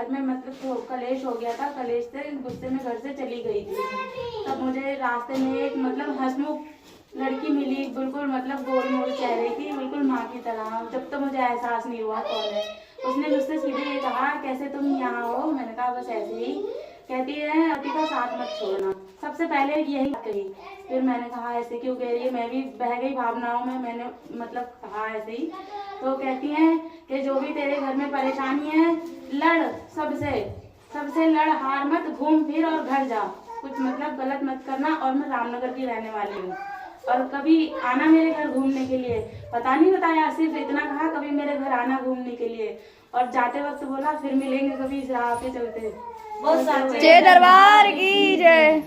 घर में मतलब तो कलेश हो गया था। कलेश से गुस्से में घर से चली गई थी। तब मुझे रास्ते में एक मतलब हंसमुख लड़की मिली, बिल्कुल मतलब गोल मोल चेहरे की, बिल्कुल माँ की तरह। जब तो मुझे एहसास नहीं हुआ कौन है। उसने मुझसे सीधे ये कहा, कैसे तुम यहाँ हो? मैंने कहा बस ऐसे ही। कहती है पति का साथ मत छोड़ना। सबसे पहले यही कही। फिर मैंने कहा ऐसे क्यों कह रही है? मैं भी बह गई भावनाओं में, मैंने मतलब कहा ऐसे ही। तो कहती हैं कि जो भी तेरे घर में परेशानी है लड़ सबसे लड़, हार मत, घूम फिर और घर जा। कुछ मतलब गलत मत करना। और मैं रामनगर की रहने वाली हूँ और कभी आना मेरे घर घूमने के लिए। पता नहीं बताया, सिर्फ इतना कहा कभी मेरे घर आना घूमने के लिए। और जाते वक्त बोला फिर मिलेंगे कभी इस राह पे चलते। जय दरबार की जय।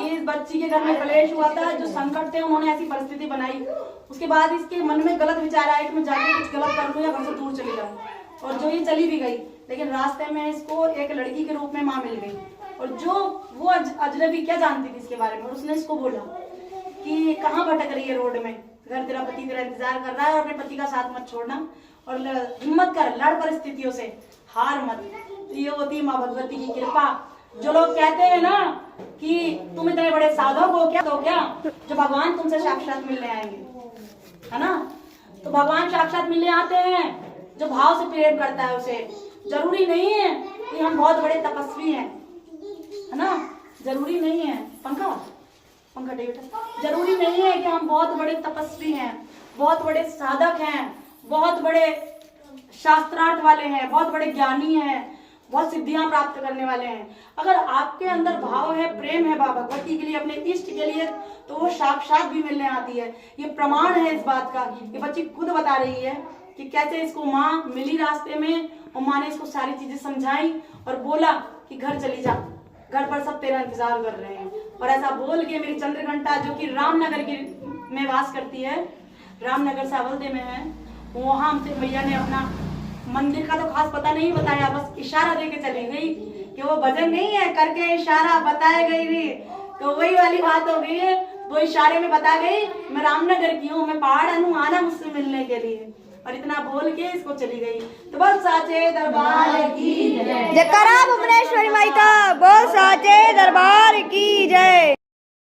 इस बच्ची के घर में कलेश हुआ था, जो संकट थे उन्होंने ऐसी परिस्थिति बनाई। उसके बाद इसके मन में गलत विचार आया कि मैं जाके कुछ गलत कर लूं या घर से दूर चली जाऊं। और जो ये चली भी गई, लेकिन रास्ते में इसको एक लड़की के रूप में माँ मिल गई। और जो वो अजनबी क्या जानती थी इसके बारे में, उसने इसको बोला कि कहाँ भटक रही है रोड में, घर तेरा पति तेरा इंतजार कर रहा है और अपने पति का साथ मत छोड़ना और हिम्मत कर, लड़ परिस्थितियों से, हार मत। ये होती माँ भगवती की कृपा। जो लोग कहते हैं ना कि तुम इतने बड़े साधक हो क्या, तो क्या जो भगवान तुमसे साक्षात मिलने आएंगे, है ना? तो भगवान साक्षात मिलने आते हैं जो भाव से प्रेम करता है उसे। जरूरी नहीं है कि हम बहुत बड़े तपस्वी हैं, है ना? जरूरी नहीं है पंखा बेटा, जरूरी नहीं है कि हम बहुत बड़े तपस्वी हैं, बहुत बड़े साधक हैं, बहुत बड़े शास्त्रार्थ वाले हैं, बहुत बड़े ज्ञानी हैं, बहुत सिद्धियां प्राप्त करने वाले हैं। अगर आपके अंदर भाव है, प्रेम है भगवती के लिए, अपने इष्ट के लिए, तो वो साक्षात भी मिलने आती है। ये प्रमाण है इस बात का। ये बच्ची खुद बता रही है कि कैसे इसको माँ मिली रास्ते में और माँ ने इसको सारी चीजें समझाई और बोला कि घर चली जा, घर पर सब तेरा इंतजार कर रहे हैं। और ऐसा बोल के मेरी चंद्रघंटा, जो कि रामनगर की में वास करती है, रामनगर सावलदे में है, वहां हमसे मैया ने अपना मंदिर का तो खास पता नहीं बताया, बस इशारा देके चली गई कि वो भजन नहीं है, करके इशारा बताए गई थी। तो वही वाली बात हो गई है, वो इशारे में बता गई मैं रामनगर की हूँ, मैं पहाड़ हूँ, आना मुझसे मिलने के लिए। और इतना बोल के इसको चली गई। तो बस साचे दरबार की जय। जयकारा भुवनेश्वरी माई का, बोल साचे दरबार की जय।